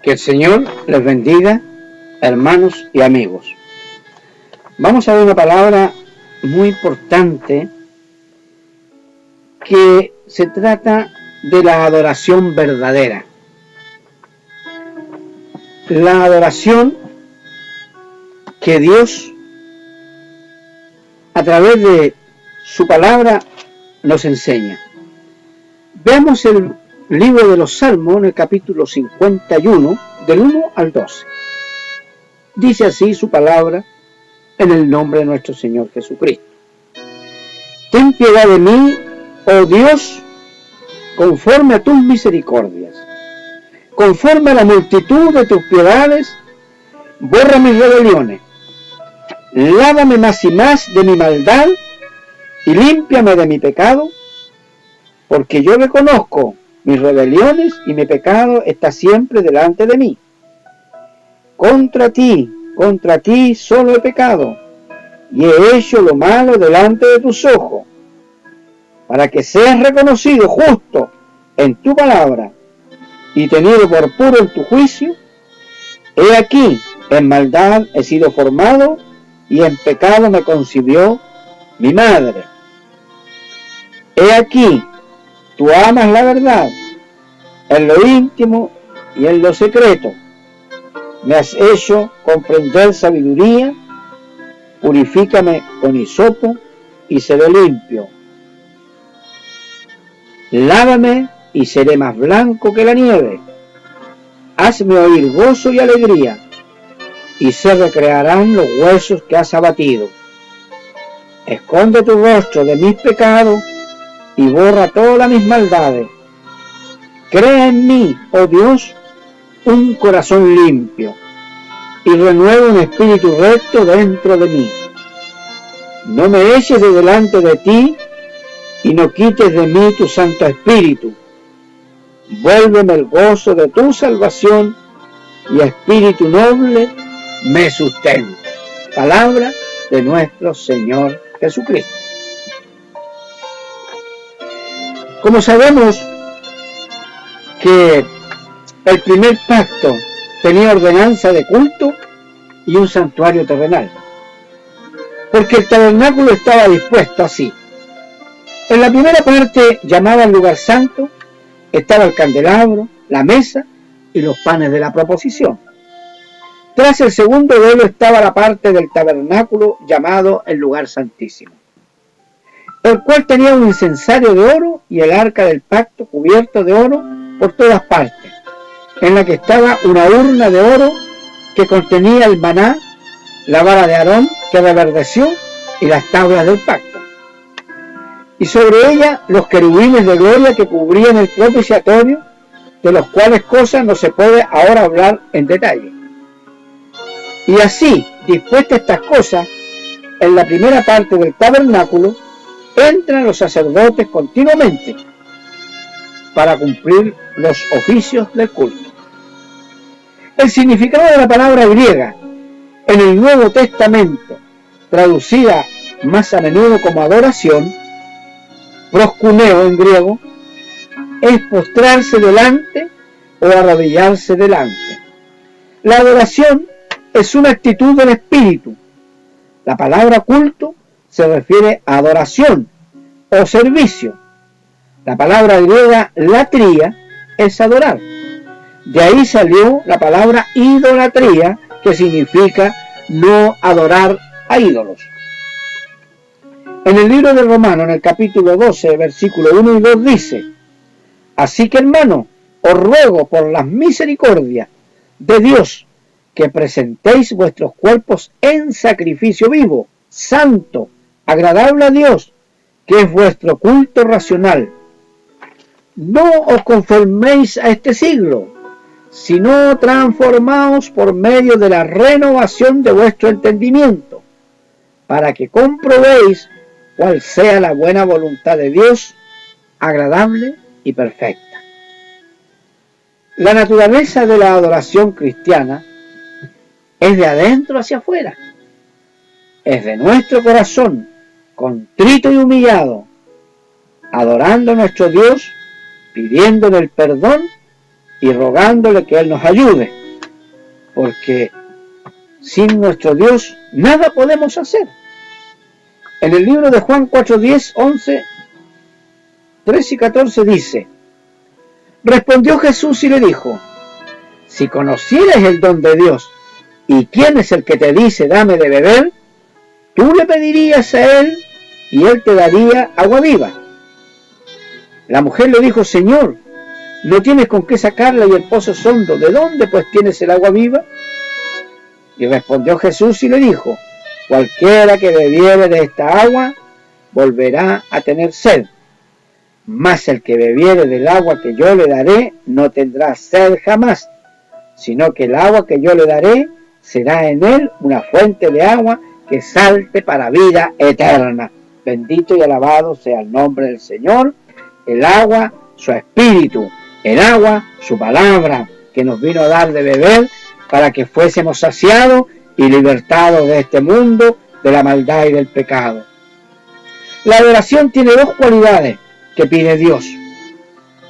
Que el Señor les bendiga, hermanos y amigos. Vamos a ver una palabra muy importante que se trata de la adoración verdadera. La adoración que Dios, a través de su palabra, nos enseña. Veamos el libro de los Salmos, en el capítulo 51, del 1 al 12. Dice así su palabra, en el nombre de nuestro Señor Jesucristo. Ten piedad de mí, oh Dios, conforme a tus misericordias. Conforme a la multitud de tus piedades, borra mis rebeliones. Lávame más y más de mi maldad y límpiame de mi pecado, porque yo reconozco mis rebeliones y mi pecado está siempre delante de mí. Contra ti solo he pecado y he hecho lo malo delante de tus ojos, para que seas reconocido justo en tu palabra y tenido por puro en tu juicio. He aquí, en maldad he sido formado y en pecado me concibió mi madre. He aquí, tú amas la verdad en lo íntimo y en lo secreto. Me has hecho comprender sabiduría. Purifícame con hisopo y seré limpio. Lávame y seré más blanco que la nieve. Hazme oír gozo y alegría, y se recrearán los huesos que has abatido. Esconde tu rostro de mis pecados y borra todas mis maldades. Crea en mí, oh Dios, un corazón limpio, y renueva un espíritu recto dentro de mí. No me eches de delante de ti, y no quites de mí tu Santo Espíritu. Vuélveme el gozo de tu salvación, y espíritu noble me sustente. Palabra de nuestro Señor Jesucristo. Como sabemos que el primer pacto tenía ordenanza de culto y un santuario terrenal, porque el tabernáculo estaba dispuesto así. En la primera parte, llamada el lugar santo, estaba el candelabro, la mesa y los panes de la proposición. Tras el segundo velo estaba la parte del tabernáculo llamado el lugar santísimo, el cual tenía un incensario de oro y el arca del pacto cubierto de oro por todas partes, en la que estaba una urna de oro que contenía el maná, la vara de Aarón que reverdeció y las tablas del pacto. Y sobre ella los querubines de gloria que cubrían el propiciatorio, de los cuales cosas no se puede ahora hablar en detalle. Y así, dispuestas estas cosas, en la primera parte del tabernáculo, entran los sacerdotes continuamente para cumplir los oficios del culto. El significado de la palabra griega en el Nuevo Testamento, traducida más a menudo como adoración, proskuneo en griego, es postrarse delante o arrodillarse delante. La adoración es una actitud del espíritu. La palabra culto se refiere a adoración o servicio. La palabra griega latría es adorar. De ahí salió la palabra idolatría, que significa no adorar a ídolos. En el libro de Romanos, en el capítulo 12, versículos 1 y 2 dice: así que, hermanos, os ruego por las misericordias de Dios que presentéis vuestros cuerpos en sacrificio vivo, santo, agradable a Dios, que es vuestro culto racional. No os conforméis a este siglo, sino transformaos por medio de la renovación de vuestro entendimiento, para que comprobéis cuál sea la buena voluntad de Dios, agradable y perfecta. La naturaleza de la adoración cristiana es de adentro hacia afuera. Es de nuestro corazón, contrito y humillado, adorando a nuestro Dios, pidiéndole el perdón y rogándole que Él nos ayude, porque sin nuestro Dios nada podemos hacer. En el libro de Juan 4, 10, 11, 13 y 14 dice: respondió Jesús y le dijo: si conocieras el don de Dios y quién es el que te dice dame de beber, tú le pedirías a Él y Él te daría agua viva. La mujer le dijo: Señor, no tienes con qué sacarla y el pozo es hondo, ¿de dónde pues tienes el agua viva? Y respondió Jesús y le dijo: cualquiera que bebiere de esta agua volverá a tener sed, mas el que bebiere del agua que yo le daré no tendrá sed jamás, sino que el agua que yo le daré será en él una fuente de agua que salte para vida eterna. Bendito y alabado sea el nombre del Señor. El agua, su espíritu; el agua, su palabra, que nos vino a dar de beber para que fuésemos saciados y libertados de este mundo, de la maldad y del pecado. La adoración tiene dos cualidades que pide Dios.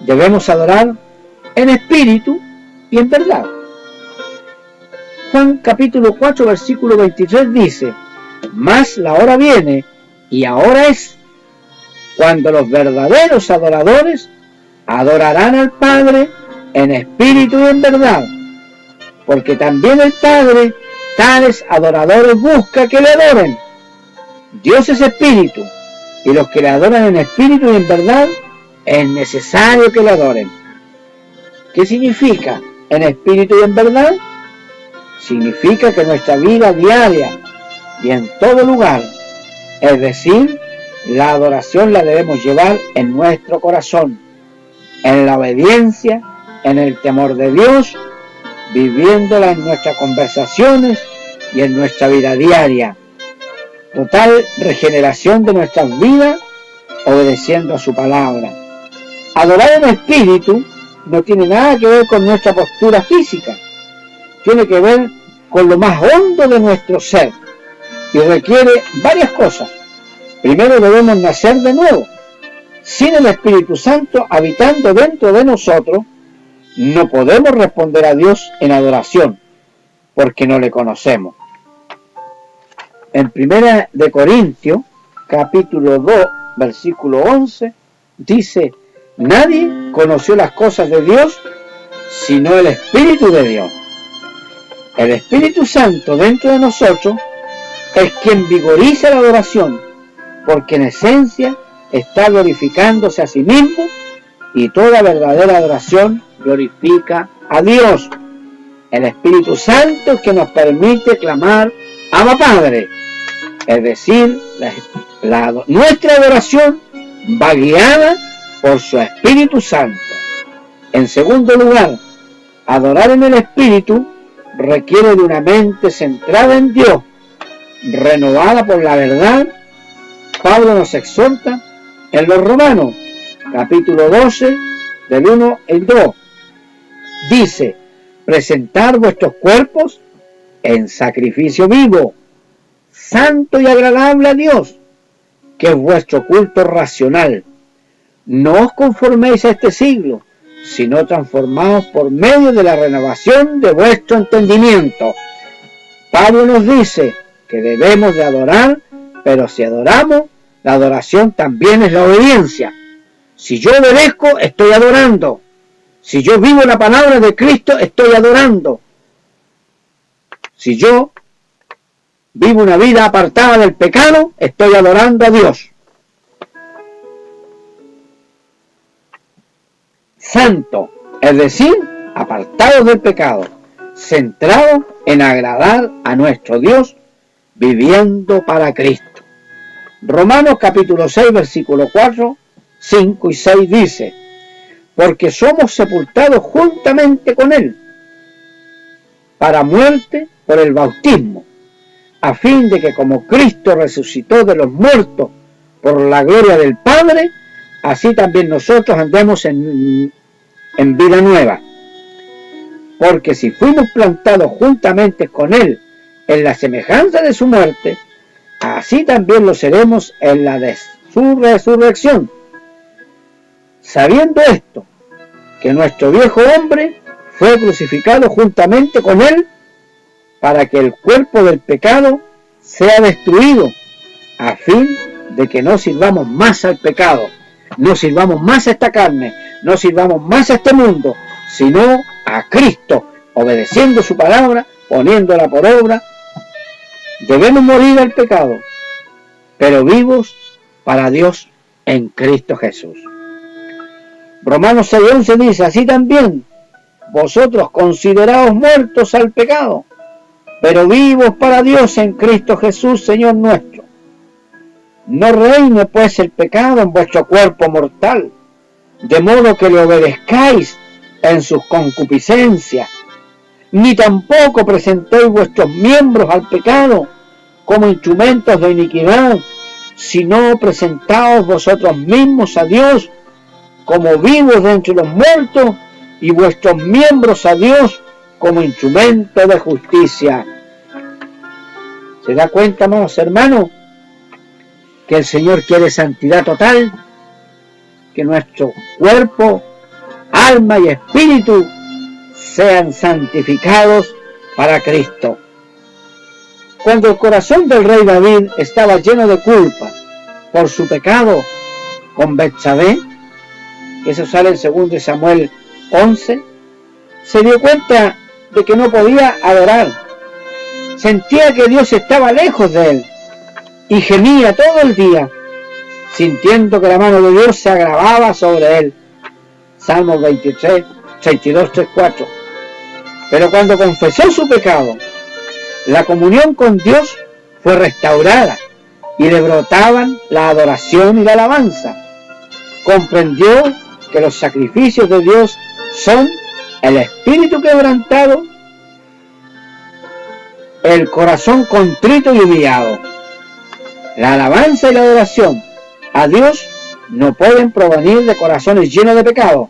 Debemos adorar en espíritu y en verdad. Juan capítulo 4 versículo 23 dice: mas la hora viene, y ahora es, cuando los verdaderos adoradores adorarán al Padre en espíritu y en verdad, porque también el Padre tales adoradores busca que le adoren. Dios es espíritu, y los que le adoran en espíritu y en verdad es necesario que le adoren. ¿Qué significa en espíritu y en verdad? Significa que nuestra vida diaria y en todo lugar, es decir, la adoración la debemos llevar en nuestro corazón, en la obediencia, en el temor de Dios, viviéndola en nuestras conversaciones y en nuestra vida diaria. Total regeneración de nuestras vidas, obedeciendo a su palabra. Adorar en espíritu no tiene nada que ver con nuestra postura física, tiene que ver con lo más hondo de nuestro ser y requiere varias cosas. Primero debemos nacer de nuevo. Sin el Espíritu Santo habitando dentro de nosotros, no podemos responder a Dios en adoración, porque no le conocemos. En 1 de Corintios, capítulo 2, versículo 11, dice: nadie conoció las cosas de Dios, sino el Espíritu de Dios. El Espíritu Santo dentro de nosotros es quien vigoriza la adoración, porque en esencia está glorificándose a sí mismo, y toda verdadera adoración glorifica a Dios. El Espíritu Santo es que nos permite clamar Abba Padre, es decir, nuestra adoración va guiada por su Espíritu Santo. En segundo lugar, adorar en el Espíritu requiere de una mente centrada en Dios, renovada por la verdad. Pablo nos exhorta en los Romanos, capítulo 12, del 1 al 2. Dice: presentar vuestros cuerpos en sacrificio vivo, santo y agradable a Dios, que es vuestro culto racional. No os conforméis a este siglo, sino transformaos por medio de la renovación de vuestro entendimiento. Pablo nos dice que debemos de adorar, pero si adoramos, la adoración también es la obediencia. Si yo obedezco, estoy adorando. Si yo vivo la palabra de Cristo, estoy adorando. Si yo vivo una vida apartada del pecado, estoy adorando a Dios. Santo, es decir, apartados del pecado, centrados en agradar a nuestro Dios, viviendo para Cristo. Romanos capítulo 6, versículo 4, 5 y 6 dice: porque somos sepultados juntamente con Él, para muerte por el bautismo, a fin de que como Cristo resucitó de los muertos por la gloria del Padre, así también nosotros andemos en vida nueva. Porque si fuimos plantados juntamente con Él en la semejanza de su muerte, así también lo seremos en la de su resurrección. Sabiendo esto, que nuestro viejo hombre fue crucificado juntamente con él para que el cuerpo del pecado sea destruido, a fin de que no sirvamos más al pecado, no sirvamos más a esta carne, no sirvamos más a este mundo, sino a Cristo, obedeciendo su palabra, poniéndola por obra. Debemos morir al pecado, pero vivos para Dios en Cristo Jesús. Romanos 6:11 dice, así también vosotros consideraos muertos al pecado, pero vivos para Dios en Cristo Jesús, Señor nuestro. No reine pues el pecado en vuestro cuerpo mortal, de modo que le obedezcáis en sus concupiscencias, ni tampoco presentéis vuestros miembros al pecado como instrumentos de iniquidad, sino presentaos vosotros mismos a Dios como vivos de entre los muertos, y vuestros miembros a Dios como instrumento de justicia. ¿Se da cuenta, amados hermanos, que el Señor quiere santidad total? Que nuestro cuerpo, alma y espíritu sean santificados para Cristo. Cuando el corazón del rey David estaba lleno de culpa por su pecado con Betsabé, que eso sale en 2 Samuel 11, se dio cuenta de que no podía adorar. Sentía que Dios estaba lejos de él y gemía todo el día, sintiendo que la mano de Dios se agravaba sobre él. Salmos 23, 32, 3, 4. Pero cuando confesó su pecado, la comunión con Dios fue restaurada y le brotaban la adoración y la alabanza. Comprendió que los sacrificios de Dios son el espíritu quebrantado, el corazón contrito y humillado. La alabanza y la adoración a Dios no pueden provenir de corazones llenos de pecado,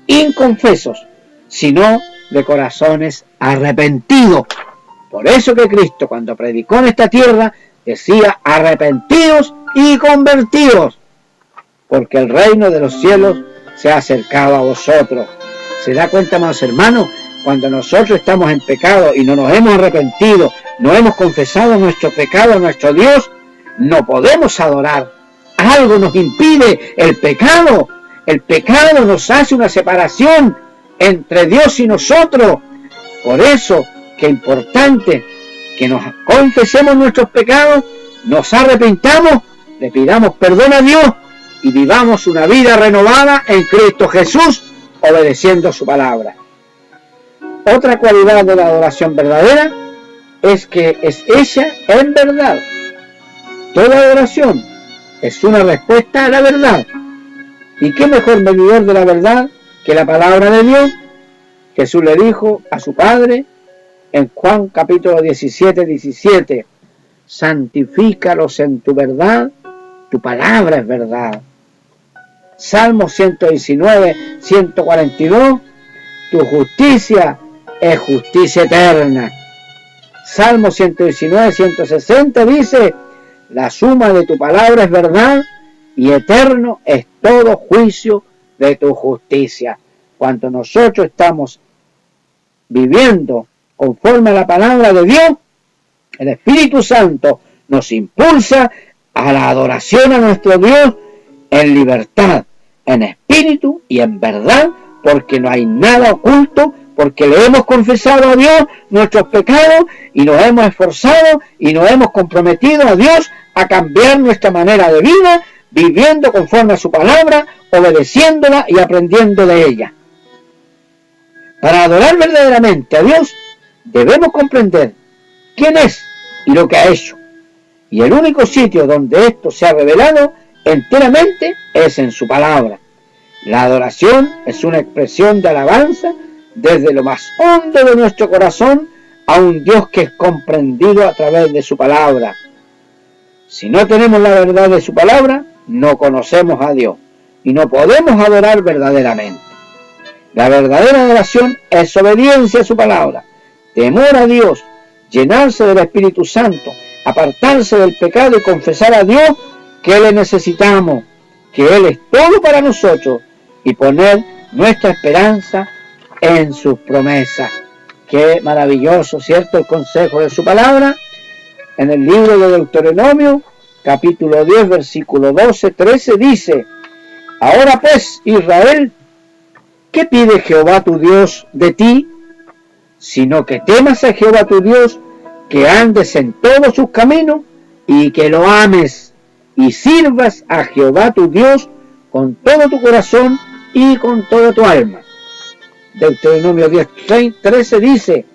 inconfesos, sino de corazones arrepentidos. Por eso que Cristo, cuando predicó en esta tierra, decía arrepentidos y convertidos, porque el reino de los cielos se ha acercado a vosotros. ¿Se da cuenta, amados hermanos? Cuando nosotros estamos en pecado y no nos hemos arrepentido, no hemos confesado nuestro pecado a nuestro Dios, no podemos adorar. Algo nos impide el pecado. El pecado nos hace una separación entre Dios y nosotros. Por eso que es importante que nos confesemos nuestros pecados, nos arrepintamos, le pidamos perdón a Dios y vivamos una vida renovada en Cristo Jesús, obedeciendo su palabra. Otra cualidad de la adoración verdadera es que es hecha en verdad. Toda adoración es una respuesta a la verdad. ¿Y qué mejor medidor de la verdad que la palabra de Dios? Jesús le dijo a su Padre en Juan capítulo 17, santifícalos en tu verdad, tu palabra es verdad. Salmo 119, 142, tu justicia es justicia eterna. Salmo 119, 160 dice, la suma de tu palabra es verdad y eterno es todo juicio de tu justicia. Cuando nosotros estamos viviendo conforme a la palabra de Dios, el Espíritu Santo nos impulsa a la adoración a nuestro Dios en libertad, en espíritu y en verdad, porque no hay nada oculto, porque le hemos confesado a Dios nuestros pecados y nos hemos esforzado y nos hemos comprometido a Dios a cambiar nuestra manera de vida, viviendo conforme a su palabra, obedeciéndola y aprendiendo de ella. Para adorar verdaderamente a Dios, debemos comprender quién es y lo que ha hecho. Y el único sitio donde esto se ha revelado enteramente es en su palabra. La adoración es una expresión de alabanza desde lo más hondo de nuestro corazón a un Dios que es comprendido a través de su palabra. Si no tenemos la verdad de su palabra, no conocemos a Dios y no podemos adorar verdaderamente. La verdadera adoración es obediencia a su palabra, temor a Dios, llenarse del Espíritu Santo, apartarse del pecado y confesar a Dios que le necesitamos, que Él es todo para nosotros y poner nuestra esperanza en sus promesas. Qué maravilloso, ¿cierto? El consejo de su palabra en el libro de Deuteronomio, capítulo 10, versículo 12-13, dice: ahora pues, Israel, ¿qué pide Jehová tu Dios de ti? Sino que temas a Jehová tu Dios, que andes en todos sus caminos y que lo ames y sirvas a Jehová tu Dios con todo tu corazón y con toda tu alma. Deuteronomio 10:13 dice: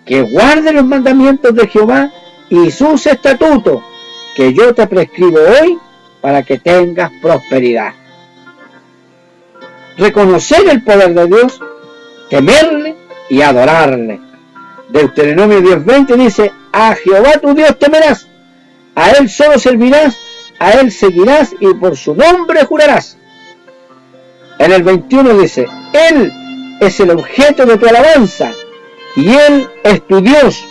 que guarde los mandamientos de Jehová y sus estatutos, que yo te prescribo hoy para que tengas prosperidad. Reconocer el poder de Dios, temerle y adorarle. Deuteronomio 10:20 dice: a Jehová tu Dios temerás, a él solo servirás, a él seguirás y por su nombre jurarás. En el 21 dice: él es el objeto de tu alabanza y él es tu Dios,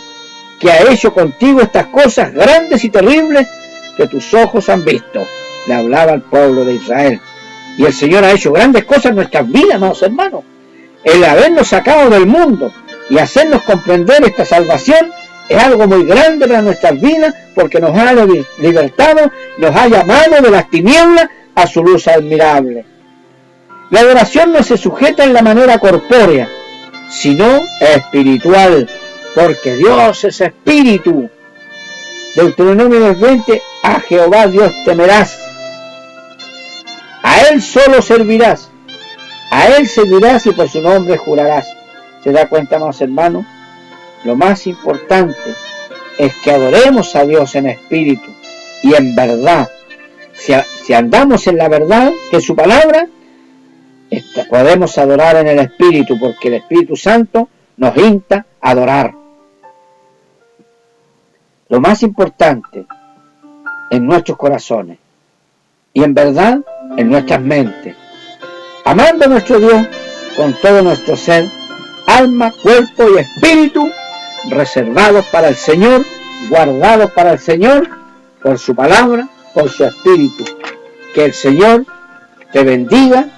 que ha hecho contigo estas cosas grandes y terribles que tus ojos han visto. Le hablaba al pueblo de Israel. Y el Señor ha hecho grandes cosas en nuestras vidas, amados hermanos. El habernos sacado del mundo y hacernos comprender esta salvación es algo muy grande para nuestras vidas, porque nos ha libertado, nos ha llamado de las tinieblas a su luz admirable. La adoración no se sujeta en la manera corpórea, sino espiritual, porque Dios es espíritu. Deuteronomio 10:20: a Jehová Dios temerás, a él solo servirás, a él seguirás y por su nombre jurarás. ¿Se da cuenta, amados hermanos? Lo más importante es que adoremos a Dios en espíritu y en verdad. Si andamos en la verdad, que es su palabra, podemos adorar en el Espíritu, porque el Espíritu Santo nos insta a adorar. Lo más importante en nuestros corazones y en verdad en nuestras mentes, amando a nuestro Dios con todo nuestro ser, alma, cuerpo y espíritu, reservados para el Señor, guardados para el Señor, por su palabra, por su espíritu. Que el Señor te bendiga.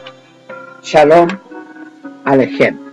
Shalom Alejem.